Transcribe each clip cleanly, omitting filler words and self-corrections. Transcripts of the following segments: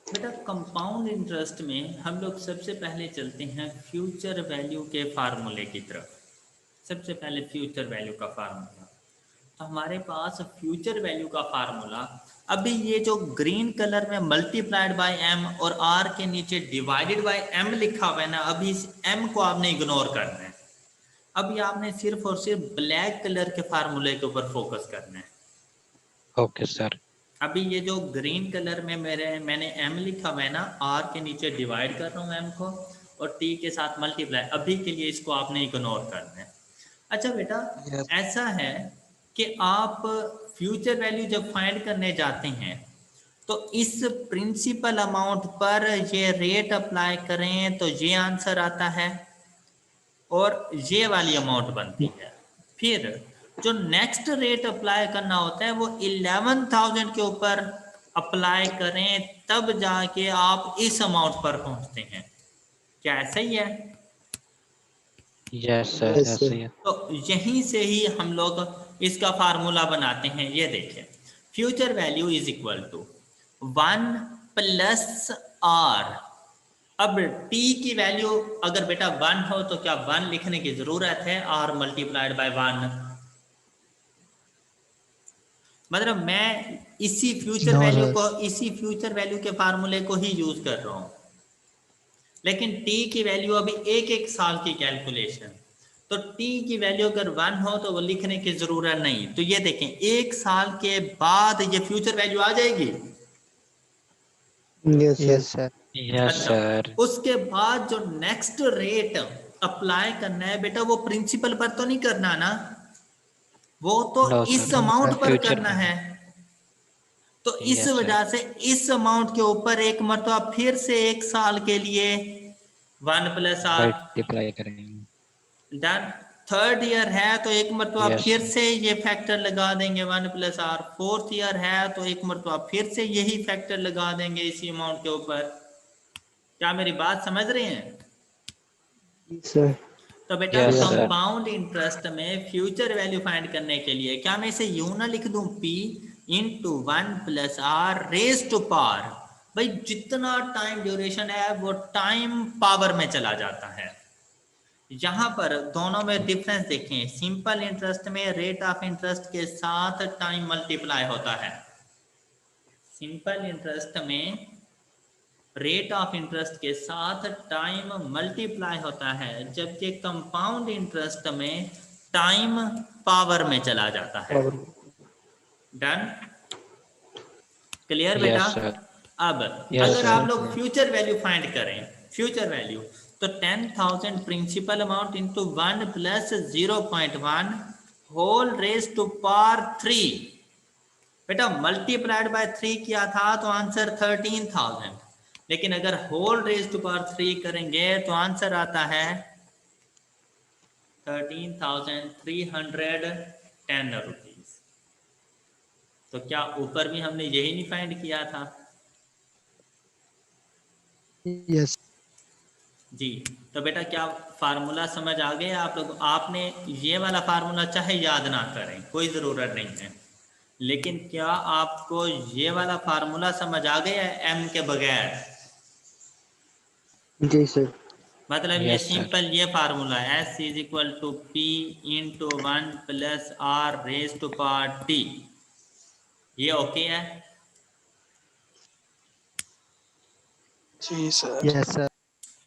बेटा compound interest में हम लोग सबसे पहले चलते हैं फ्यूचर वैल्यू के फार्मूले की तरफ। सबसे पहले फ्यूचर वैल्यू का फार्मूला, तो हमारे पास फ्यूचर वैल्यू का फार्मूला, अभी ये जो ग्रीन कलर में मल्टीप्लाइड बाय एम और आर के नीचे डिवाइडेड बाय एम लिखा हुआ है ना, अभी इस एम को आपने इग्नोर करना है। अभी आपने सिर्फ और सिर्फ ब्लैक कलर के फार्मूले के ऊपर फोकस करना है। Okay sir. अभी ये जो ग्रीन कलर में मैंने m लिखा हुआ है ना, r के नीचे डिवाइड कर रहा हूँ m को और t के साथ मल्टीप्लाई, अभी के लिए इसको आपने इग्नोर करना है। अच्छा बेटा, यस ऐसा है कि आप फ्यूचर वैल्यू जब फाइंड करने जाते हैं तो इस प्रिंसिपल अमाउंट पर ये रेट अप्लाई करें तो ये आंसर आता है और ये वाली अमाउंट बनती है। फिर जो नेक्स्ट रेट अप्लाई करना होता है वो 11,000 के ऊपर अप्लाई करें, तब जाके आप इस अमाउंट पर पहुंचते हैं। क्या ऐसा ही है? यस सर, यस ऐसे सर ही है। तो यहीं से ही हम लोग इसका फार्मूला बनाते हैं। ये देखें, future value is equal to 1 plus R. अब t की वैल्यू अगर बेटा 1 हो तो क्या 1 लिखने की जरूरत है? r मल्टीप्लाइड बाय 1, मतलब मैं इसी फ्यूचर नो वैल्यू सर को, इसी फ्यूचर वैल्यू के फार्मूले को ही यूज कर रहा हूं। लेकिन t की वैल्यू अभी एक एक साल की कैलकुलेशन, तो t की वैल्यू अगर 1 हो तो वो लिखने की जरूरत नहीं। तो ये देखें, एक साल के बाद ये फ्यूचर वैल्यू आ जाएगी। Yes sir yes sir. Yes अच्छा, सर। उसके बाद जो नेक्स्ट रेट अप्लाई करना है बेटा, वो प्रिंसिपल पर तो नहीं करना ना, वो तो नो इस सर, नो अमाउंट सर पर फ्यूचर करना में। है। तो इस यस सर। वजह से इस अमाउंट के ऊपर एक मरतबा फिर से एक साल के लिए 1 प्लस आर मल्टीप्लाई करेंगे। डन। थर्ड ईयर है तो एक मरतबा यस फिर सर। से ये फैक्टर लगा देंगे 1 प्लस आर। फोर्थ ईयर है तो एक मरतबा फिर से यही फैक्टर लगा देंगे इसी अमाउंट के ऊपर। क्या मेरी बात समझ रहे हैं? सर तो बेटा yes yes sir sir. Compound interest में फ्यूचर वैल्यू फाइंड करने के लिए क्या मैं इसे यूं ना लिख दूं, p into 1 plus R raise to power. भाई जितना टाइम ड्यूरेशन है वो टाइम पावर में चला जाता है। यहाँ पर दोनों में डिफरेंस देखें, सिंपल इंटरेस्ट में रेट ऑफ इंटरेस्ट के साथ टाइम मल्टीप्लाई होता है। सिंपल इंटरेस्ट में रेट ऑफ इंटरेस्ट के साथ टाइम मल्टीप्लाई होता है, जबकि कंपाउंड इंटरेस्ट में टाइम पावर में चला जाता है। और डन? क्लियर बेटा? Yes sir. अब यस अगर सर। आप लोग फ्यूचर वैल्यू फाइंड करें, फ्यूचर वैल्यू, तो 10,000 principal amount into 1 plus 0.1 whole raise to power 3। बेटा मल्टीप्लाइड बाय 3 किया था तो आंसर 13,000, लेकिन अगर होल रेज टू पावर 3 करेंगे तो आंसर आता है 13,310 रुपीज। तो क्या ऊपर भी हमने यही नहीं फाइंड किया था? यस जी। तो बेटा क्या फार्मूला समझ आ गया आप लोग? आपने ये वाला फार्मूला चाहे याद ना करें, कोई ज़रूरत नहीं है, लेकिन क्या आपको ये वाला फार्मूला समझ आ गया है एम के बगैर? जी सर मतलब ये यस सर। सिंपल ये formula S is equal to P into 1 plus R raise to power T, ये ओके है? जी सर। यस सर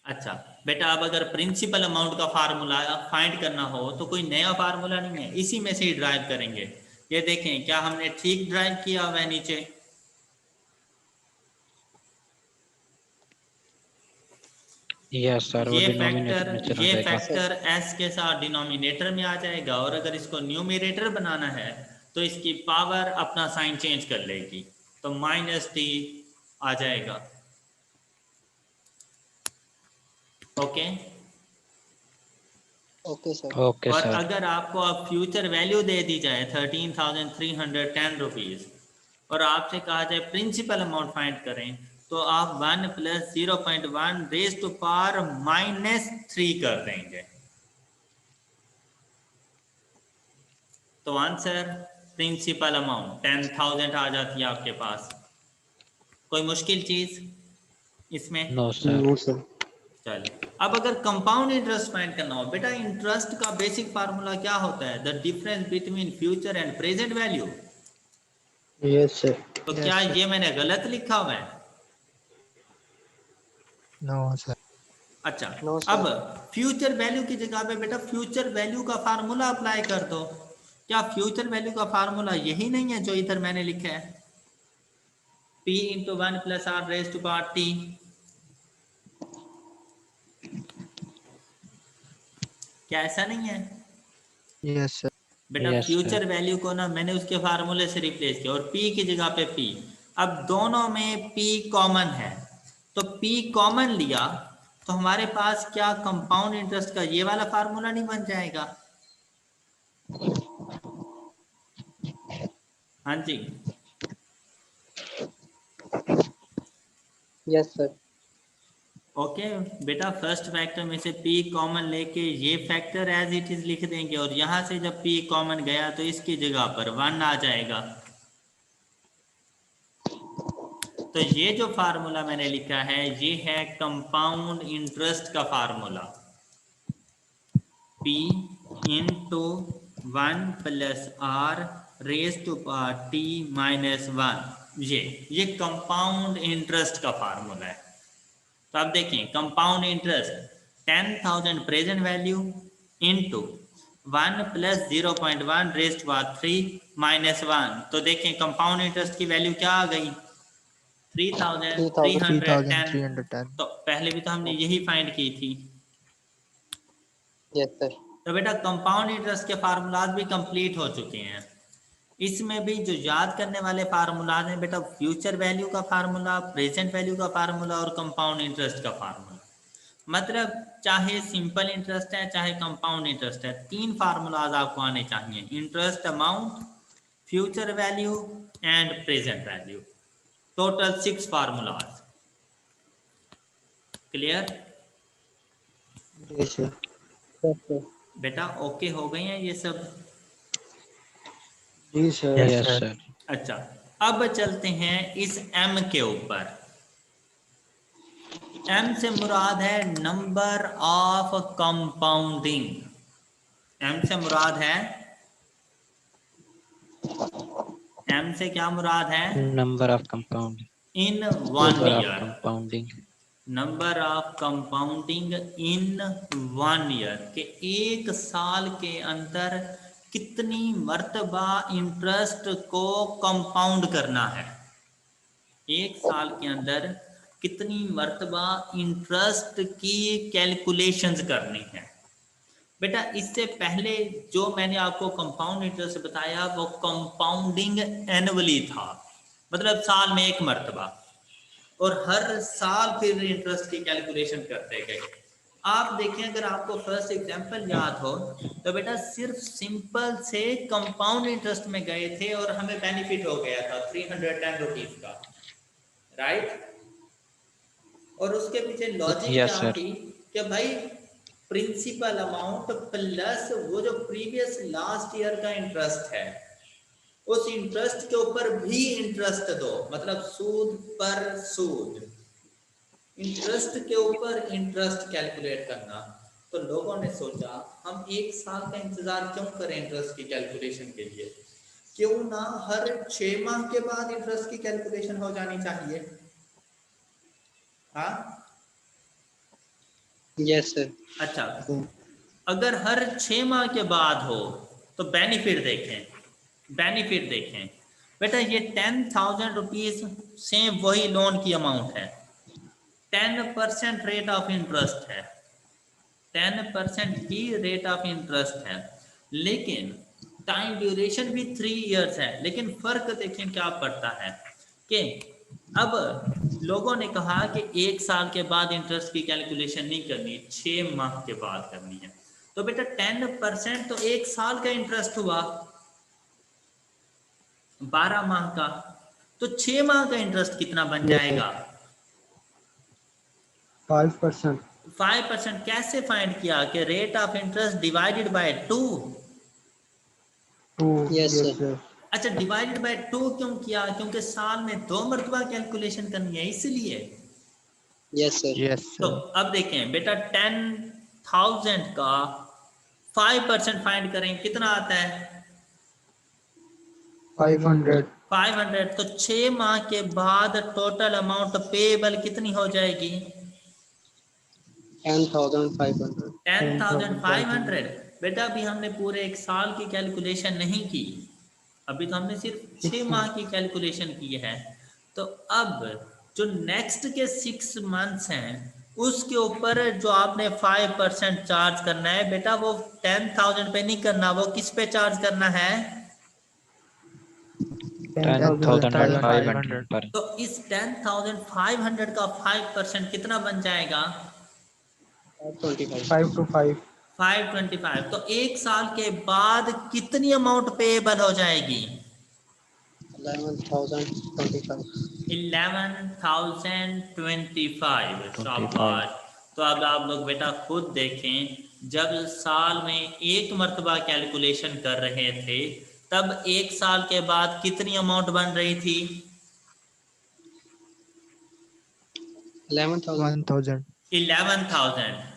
अच्छा बेटा, अब अगर प्रिंसिपल अमाउंट का फार्मूला फाइंड करना हो तो कोई नया फार्मूला नहीं है, इसी में से ही ड्राइव करेंगे। ये देखें, क्या हमने ठीक ड्राइव किया हुआ है नीचे? यस सर, वो डिनोमिनेटर में चला ये जाएगा। फैक्टर s के साथ डिनोमिनेटर में आ जाएगा, और अगर इसको न्यूमरेटर बनाना है तो इसकी पावर अपना साइन चेंज कर लेगी, तो माइनस टी आ जाएगा। ओके। ओके सर ओके और सर। अगर आपको अब फ्यूचर वैल्यू दे दी जाए 13,310 रुपीज और आपसे कहा जाए प्रिंसिपल अमाउंट फाइंड करें, तो आप 1 प्लस 0.1 रेज टू पावर -3 कर देंगे, तो आंसर प्रिंसिपल अमाउंट 10,000 आ जाती है आपके पास। कोई मुश्किल चीज? इसमें? No, sir. No, sir. चलो, अब अगर कंपाउंड इंटरेस्ट फाइंड करना हो बेटा, इंटरेस्ट का बेसिक फार्मूला क्या होता है? The difference between future and present value. Yes, sir. तो Yes, क्या sir. ये मैंने गलत लिखा हुआ है? No, sir. अच्छा, No, sir. अब फ्यूचर वैल्यू की जगह पे बेटा फ्यूचर वैल्यू का फार्मूला अप्लाई कर दो। क्या फ्यूचर वैल्यू का फार्मूला यही नहीं है जो इधर मैंने लिखा है? P into 1 plus R raise to power T. क्या ऐसा नहीं है Yes, sir. बेटा? Yes, future sir. वैल्यू को ना मैंने उसके फार्मूले से रिप्लेस किया और P की जगह पे P। अब दोनों में P कॉमन है, तो P कॉमन लिया तो हमारे पास क्या कंपाउंड इंटरेस्ट का ये वाला फार्मूला नहीं बन जाएगा? हाँ जी, Yes, sir. ओके बेटा, फर्स्ट फैक्टर में से P कॉमन लेके ये फैक्टर एज इट इज लिख देंगे और यहाँ से जब P कॉमन गया तो इसकी जगह पर 1 आ जाएगा। तो ये जो फार्मूला मैंने लिखा है ये है कंपाउंड इंटरेस्ट का formula, P into 1 plus R raise to power T minus 1। ये कंपाउंड इंटरेस्ट का फार्मूला है। तो आप देखिए, compound interest 10,000 present value into 1 plus 0.1 raise to power 3 minus 1। तो देखिए कंपाउंड इंटरेस्ट की वैल्यू क्या आ गई? 3,310। 3,310. तो पहले भी तो हमने यही फाइंड की थी। Yes, sir. तो बेटा कंपाउंड इंटरेस्ट के फार्मूलाज भी कंप्लीट हो चुके हैं। इसमें भी जो याद करने वाले फार्मूलाज हैं बेटा, फ्यूचर वैल्यू का फार्मूला, प्रेजेंट वैल्यू का फार्मूला और कंपाउंड इंटरेस्ट का फार्मूला। मतलब चाहे सिंपल इंटरेस्ट है चाहे कंपाउंड इंटरेस्ट है, 3 फार्मूलाज आपको आने चाहिए: interest amount, future value and present value. Total 6 formulas. Clear Yes, sir. Yes, sir. बेटा? ओके हो गए हैं ये सब? जी सर। Yes, sir. अच्छा, अब चलते हैं इस m के ऊपर। m से मुराद है नंबर ऑफ कंपाउंडिंग। m से मुराद है, m से क्या मुराद है? Number of compound. In 1 Number of year. compounding. Number of compounding in 1 year, के एक साल के अंदर कितनी मर्तबा इंटरेस्ट को कंपाउंड करना है। एक साल के अंदर कितनी मर्तबा इंटरेस्ट की कैलकुलेशंस करनी है। बेटा इससे पहले जो मैंने आपको कंपाउंड इंटरेस्ट बताया वो कंपाउंडिंग एनुअली था, मतलब साल में एक मर्तबा, और हर साल फिर इंटरेस्ट की कैलकुलेशन करते गए। आप देखें, अगर आपको फर्स्ट एग्जांपल याद हो तो बेटा सिर्फ सिंपल से कंपाउंड इंटरेस्ट में गए थे और हमें बेनिफिट हो गया था 310 रुपीज का, राइट? और उसके पीछे लॉजिक Yes, क्या sir. थी कि भाई प्रिंसिपल अमाउंट प्लस वो जो प्रीवियस लास्ट ईयर का इंटरेस्ट है उस इंटरेस्ट के ऊपर भी इंटरेस्ट दो, मतलब सूद पर सूद, इंटरेस्ट के ऊपर इंटरेस्ट कैलकुलेट करना। तो लोगों ने सोचा हम एक साल का इंतजार क्यों करें इंटरेस्ट की कैलकुलेशन के लिए, क्यों ना हर 6 माह के बाद इंटरेस्ट की कैलकुलेशन हो जानी चाहिए। हाँ, यस सर। अच्छा, अगर हर 6 माह के बाद हो तो बेनिफिट देखें, बेनिफिट देखें बेटा। ये 10,000 रुपीज सेम वही लोन की अमाउंट है, 10% रेट ऑफ इंटरेस्ट है, 10% ही रेट ऑफ इंटरेस्ट है, लेकिन टाइम ड्यूरेशन भी 3 इयर्स है। लेकिन फर्क देखें क्या पड़ता है कि अब लोगों ने कहा कि 1 साल के बाद इंटरेस्ट की कैलकुलेशन नहीं करनी, 6 माह के बाद करनी है। तो बेटा 10% तो 1 साल का इंटरेस्ट हुआ, 12 माह का, तो 6 माह का इंटरेस्ट कितना बन जाएगा? 5%। 5%। कैसे फाइंड किया कि rate of interest divided by 2। Yes sir. अच्छा, डिवाइडेड बाय 2 क्यों किया? क्योंकि साल में 2 मरतबा कैलकुलेशन करनी है, इसलिए। Yes, sir. Yes, तो sir. अब देखें बेटा 10,000 का 5% फाइंड करें, कितना आता है? 500. 500। तो 6 माह के बाद टोटल अमाउंट पेएबल कितनी हो जाएगी? 10,500. 10,500। बेटा अभी हमने पूरे एक साल की कैलकुलेशन नहीं की, अभी तो हमने सिर्फ 6 माह की कैलकुलेशन की है। तो अब जो नेक्स्ट के 6 मंथ्स हैं उसके ऊपर जो आपने 5% चार्ज करना है बेटा, वो 10,000 पे नहीं करना, वो किस पे चार्ज करना है? 10,500 पर। तो इस 10,500 का 5% कितना बन जाएगा? 5 to 5. 525। तो एक साल के बाद कितनी अमाउंट पेएबल हो जाएगी? 11,025. 11,025। 25। शाबाश। तो अब आप लोग बेटा खुद देखें, जब साल में एक मर्तबा कैलकुलेशन कर रहे थे तब एक साल के बाद कितनी अमाउंट बन रही थी? 11,000. 11,000।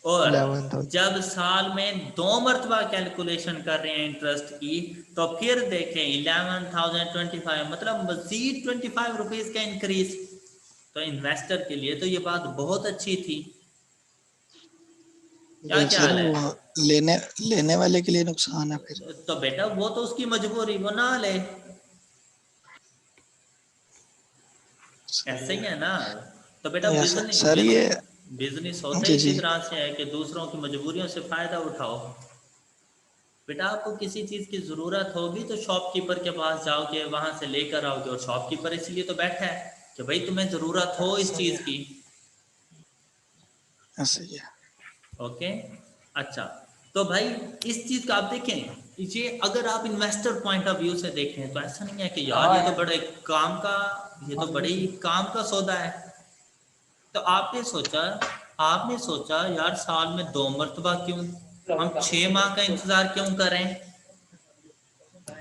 और 11,000. जब साल में 2 मर्तबा कैलकुलेशन कर रहे हैं इंटरेस्ट की, तो फिर देखें 11,025, मतलब मजीद 25 रुपीज का इंक्रीज। तो इन्वेस्टर के लिए तो ये बात बहुत अच्छी थी। क्या ख्याल है? वो लेने वाले के लिए नुकसान है फिर। तो बेटा वो तो उसकी मजबूरी, वो ना ले, ऐसा ही है ना। तो बेटा यस बिजनेस सर, ये बिजनेस होता ही जी इसी जी तरह से है कि दूसरों की मजबूरियों से फायदा उठाओ। बेटा आपको किसी चीज की जरूरत होगी तो शॉपकीपर के पास जाओगे, वहां से लेकर आओगे, और शॉपकीपर इसलिए तो बैठा है कि भाई तुम्हें जरूरत हो इस चीज की। ऐसे ही है। ओके, अच्छा। तो भाई इस चीज का आप देखें, ये अगर आप इन्वेस्टर पॉइंट ऑफ व्यू से देखें तो ऐसा नहीं है कि यार ये तो बड़े काम का, ये तो बड़ी काम का सौदा है। तो आपने सोचा यार साल में 2 मर्तबा क्यों, हम 6 माह का इंतजार क्यों करें?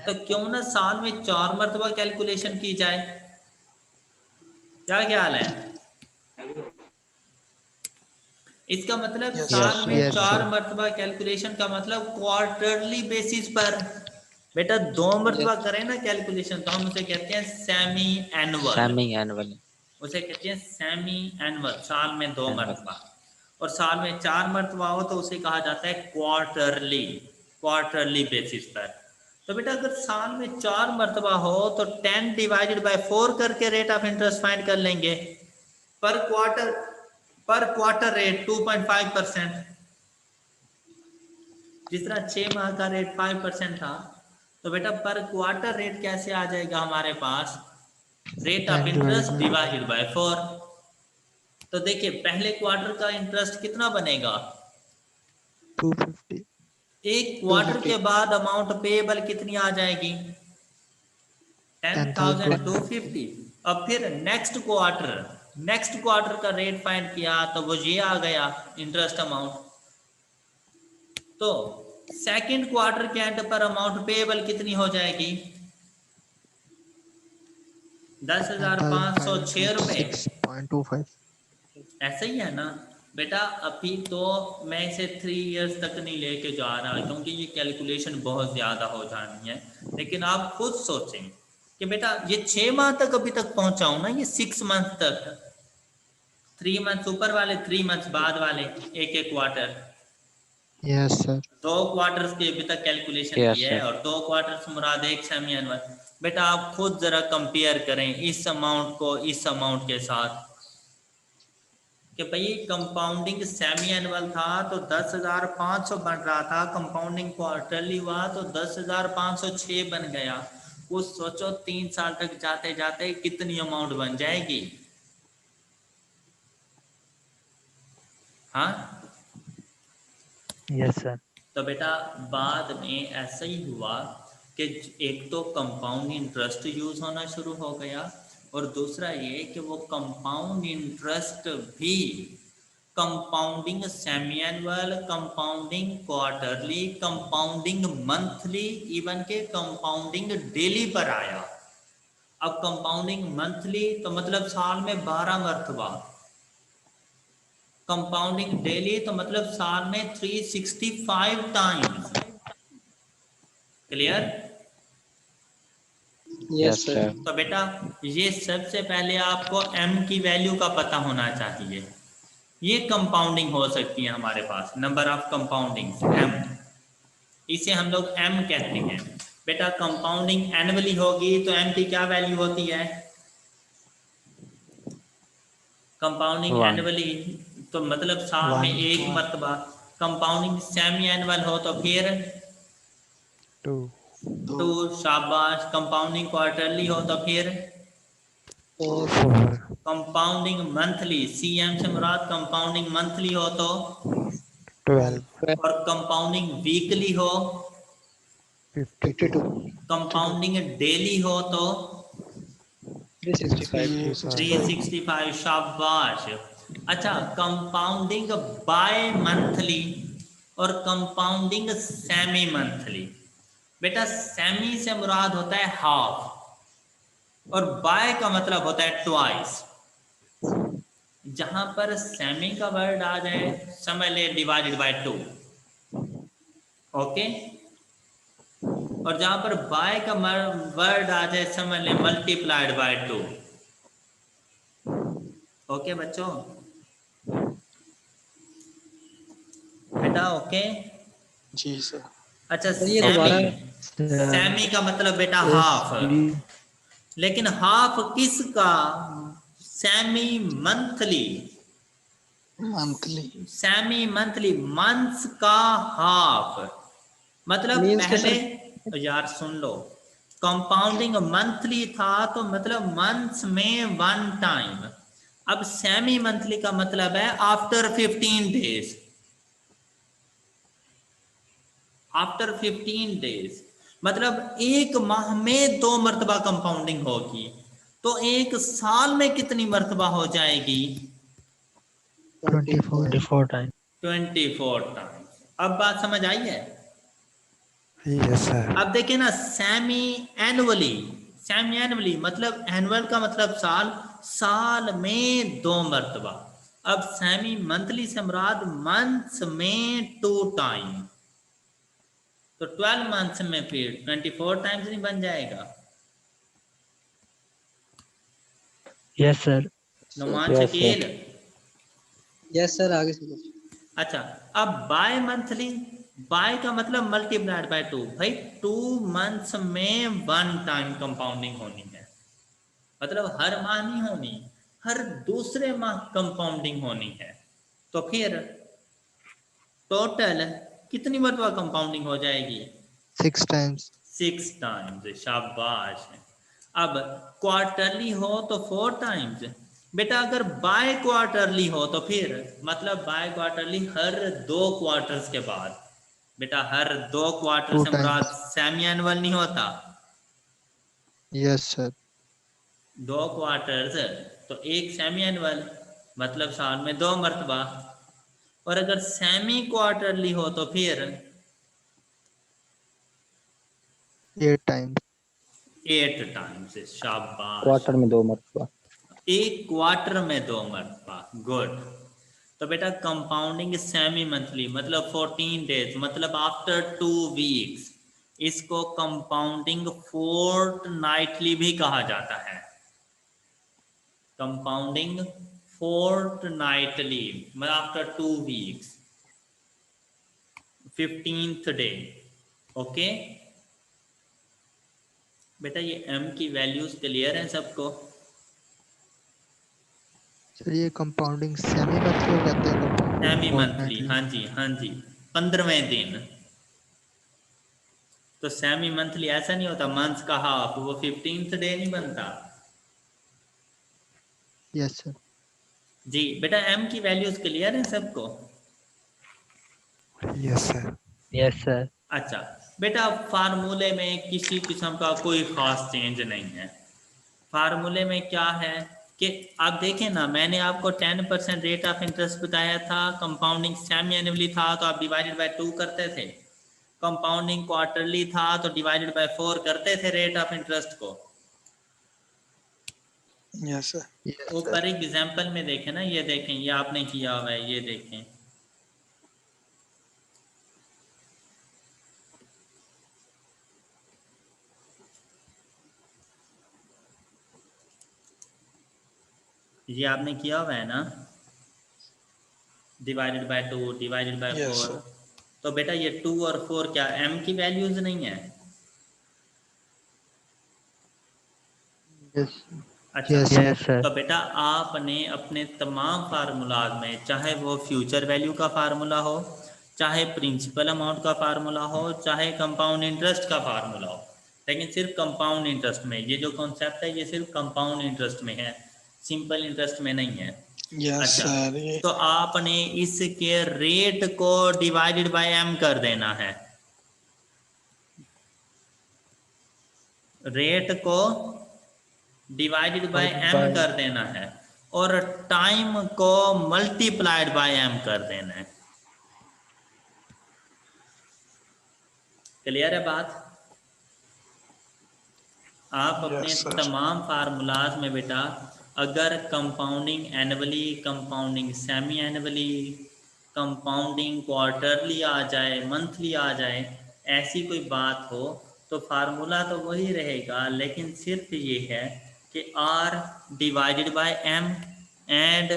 तो क्यों ना साल में 4 मर्तबा कैलकुलेशन की जाए? क्या ख्याल है? इसका मतलब यस Yes, साल सर। में yes, 4 sir. मर्तबा कैलकुलेशन का मतलब क्वार्टरली बेसिस पर। बेटा 2 मर्तबा करें ना कैलकुलेशन तो हम उसे कहते हैं सेमी एनुअल। Semi annual. उसे कहते हैं सेमी एनुअल, साल में 2 एनुअल। मर्तबा। और साल में 4 मर्तबा हो तो उसे कहा जाता है क्वार्टरली, क्वार्टरली बेसिस पर। तो बेटा अगर साल में 4 मर्तबा हो तो 10 डिवाइडेड बाय 4 करके रेट ऑफ इंटरेस्ट फाइंड कर लेंगे। पर क्वार्टर रेट 2.5%। जिस तरह 6 माह का रेट 5% था, तो बेटा पर क्वार्टर रेट कैसे आ जाएगा हमारे पास? Rate of 10 interest divided by divided by 4। तो देखिए पहले क्वार्टर का इंटरेस्ट कितना बनेगा? 250. एक क्वार्टर के बाद अमाउंट पेएबल कितनी आ जाएगी? 10,250. 10,250। अब फिर नेक्स्ट क्वार्टर का रेट फाइंड किया तो वो ये आ गया इंटरेस्ट अमाउंट। तो सेकंड क्वार्टर के एंड पर अमाउंट पेएबल कितनी हो जाएगी? 10,506 रुपए। 10,506.25. ऐसा ही है ना बेटा। अभी तो मैं इसे 3 इयर्स तक नहीं लेके जा रहा क्योंकि ये कैलकुलेशन बहुत ज़्यादा हो जानी है। लेकिन आप खुद सोचें कि बेटा ये 6 माह तक अभी तक पहुंचा हूं ना, ये 6 मंथ तक, 3 मंथ ऊपर वाले 3 मंथ बाद वाले, एक एक क्वार्टर, Yes, sir. 2 क्वार्टर्स की अभी तक कैलकुलेशन यस की है, सर। और 2 क्वार्टर्स मुराद एक सेमी एनुअल। बेटा आप खुद जरा कंपेयर करें इस अमाउंट को इस अमाउंट के साथ कि भाई कंपाउंडिंग सेमी एनुअल था तो 10,500 बन रहा था, कंपाउंडिंग क्वार्टरली हुआ तो 10,506 बन गया। वो सोचो 3 साल तक जाते जाते कितनी अमाउंट बन जाएगी। हाँ, Yes, sir. तो बेटा बाद में ऐसा ही हुआ कि एक तो कंपाउंड इंटरेस्ट यूज होना शुरू हो गया, और दूसरा ये कि वो कंपाउंड इंटरेस्ट भी compounding semi annual, compounding quarterly, compounding monthly, even के कंपाउंडिंग डेली पर आया। अब कंपाउंडिंग मंथली तो मतलब साल में 12 मरतबा, कंपाउंडिंग डेली तो मतलब साल में 365 टाइम्स। क्लियर? Yes sir. तो बेटा ये सबसे पहले आपको m की वैल्यू का पता होना चाहिए। ये कंपाउंडिंग हो सकती है हमारे पास, नंबर ऑफ कंपाउंडिंग m, इसे हम लोग m कहते हैं। बेटा कंपाउंडिंग एनुअली होगी तो m की क्या वैल्यू होती है? कंपाउंडिंग 1 एनुअली तो मतलब साल में 1 एक मरतबा। कंपाउंडिंग सेमी एनुअल हो तो फिर 2 2। शाबाश। कंपाउंडिंग क्वार्टरली हो तो फिर 4 कंपाउंडिंग मंथली, सीएम से मुराद कंपाउंडिंग मंथली हो तो 12 और कंपाउंडिंग वीकली हो, 52 कंपाउंडिंग डेली हो तो 365। शाबाश। अच्छा कंपाउंडिंग बाय मंथली और कंपाउंडिंग सेमी मंथली। बेटा सेमी से मुराद होता है हाफ और बाय का मतलब होता है ट्वाइस। जहां पर सेमी का वर्ड आ जाए समझ ले डिवाइडेड बाय 2, ओके। और जहां पर बाय का वर्ड आ जाए समझ ले मल्टीप्लाइड बाय 2, ओके बच्चों। बेटा ओके। जी सर। अच्छा ये दोबारा सेमी का मतलब बेटा एस हाफ, बी लेकिन हाफ किसका? Semi monthly. Monthly. Semi monthly months का हाफ, मतलब मीन्स के पहले सर यार सुन लो, कंपाउंडिंग मंथली था तो मतलब मंथ्स में 1 टाइम। अब सेमी मंथली का मतलब है आफ्टर 15 डेज। आफ्टर 15 डेज मतलब एक माह में 2 मरतबा कंपाउंडिंग होगी, तो एक साल में कितनी मरतबा हो जाएगी? 24 24 टाइम। 24 टाइम्स। अब बात समझ आई है? यस सर अब देखिए ना, सेमी एनुअली, सेमी एनुअली मतलब एनुअल का मतलब साल, साल में 2 मरतबा। अब सेमी मंथली से मुराद मंथ्स में 2 टाइम, तो 12 मंथ्स में फिर 24 टाइम्स नहीं बन जाएगा? Yes sir. Numan yes Shakeel. Sir. Yes sir आगे से अच्छा अब बाय मंथली, बाय का मतलब मल्टीप्लाइड बाय 2। भाई 2 मंथ्स में 1 टाइम कंपाउंडिंग होनी है, मतलब हर माह नहीं होनी, हर दूसरे माह कंपाउंडिंग होनी है। तो फिर टोटल कितनी मरतबा कंपाउंडिंग हो जाएगी? 6 times 6 टाइम्स। शाबाश। अब क्वार्टरली हो तो 4 टाइम्स। बेटा अगर बाय क्वार्टरली हो तो फिर मतलब बाय क्वार्टरली हर 2 क्वार्टर्स के बाद। बेटा हर 2 क्वार्टर 2 से मुराद times सेमी एनुअल नहीं होता, यस सर 2 क्वार्टर्स तो एक सेमी एनुअल, मतलब साल में 2 मरतबा। और अगर सेमी क्वार्टरली हो तो फिर 8 times 8 टाइम्स। शाबाश। क्वार्टर में 2 मरतबा। एक क्वार्टर में 2 मरतबा। गुड। तो बेटा कंपाउंडिंग सेमी मंथली मतलब 14 डेज मतलब आफ्टर 2 वीक्स, इसको कंपाउंडिंग फोर्टनाइटली भी कहा जाता है। कंपाउंडिंग फोर्टनाइटली मतलब after 2 weeks 15th day, okay. बेटा ये m की वैल्यूज क्लियर है सबको? सर ये कंपाउंडिंग सेमी मंथली हो जाता है सेमी कंपाउंडिंग मंथली, फोर्टनाइटली हाँ जी हाँ जी, 15वें दिन। तो सेमी मंथली ऐसा नहीं होता मंथ का हाफ, वो 15th डे नहीं बनता। यस सर जी बेटा m की वैल्यूज क्लियर है सबको? Yes sir yes sir. अच्छा बेटा फार्मूले में किसी किस्म का कोई खास चेंज नहीं है। फार्मूले में क्या है कि आप देखें ना, मैंने आपको 10% रेट ऑफ इंटरेस्ट बताया था, कंपाउंडिंग सेमी एनुअली था तो आप डिवाइडेड बाय 2 करते थे, कंपाउंडिंग क्वार्टरली था तो डिवाइडेड बाय 4 करते थे रेट ऑफ इंटरेस्ट को। Yes, sir. Yes, ऊपर sir. एक एग्जाम्पल में देखें ना, ये देखें, ये आपने किया हुआ है, ये देखें। ये आपने किया हुआ है ना, divided by 2 divided by Yes, 4। sir. तो बेटा ये 2 और 4 क्या m की वैल्यूज नहीं है? Yes. अच्छा, Yes, Yes, sir. तो बेटा आपने अपने तमाम फार्मूलाज में, चाहे वो फ्यूचर वैल्यू का फार्मूला हो, चाहे प्रिंसिपल अमाउंट का फार्मूला हो, चाहे कंपाउंड इंटरेस्ट का फार्मूला हो, लेकिन सिर्फ कंपाउंड इंटरेस्ट में, ये जो कॉन्सेप्ट है ये सिर्फ कंपाउंड इंटरेस्ट में है, सिंपल इंटरेस्ट में नहीं है। Yes, अच्छा, sir. तो आपने इसके रेट को डिवाइडेड बाय m कर देना है, रेट को डिवाइडेड बाय m कर देना है, और टाइम को मल्टीप्लाइड बाय m कर देना है। क्लियर है बात? आप अपने Yes, sir. तमाम फार्मूलाज में बेटा अगर compounding annually, compounding semi annually, compounding quarterly आ जाए, मंथली आ जाए, ऐसी कोई बात हो तो फार्मूला तो वही रहेगा, लेकिन सिर्फ ये है कि r divided by m and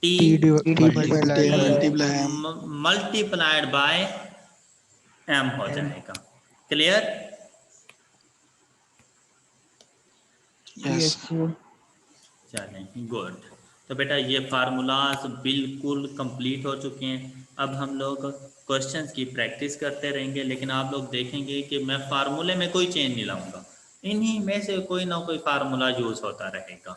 t multiply M. Multiplied by m हो जाएगा। क्लियर? Yes. चलें, गुड। तो बेटा ये फार्मूलाज बिल्कुल कंप्लीट हो चुके हैं। अब हम लोग क्वेश्चंस की प्रैक्टिस करते रहेंगे, लेकिन आप लोग देखेंगे कि मैं फार्मूले में कोई चेंज नहीं लाऊंगा, इन्हीं में से कोई ना कोई फार्मूला यूज़ होता रहेगा।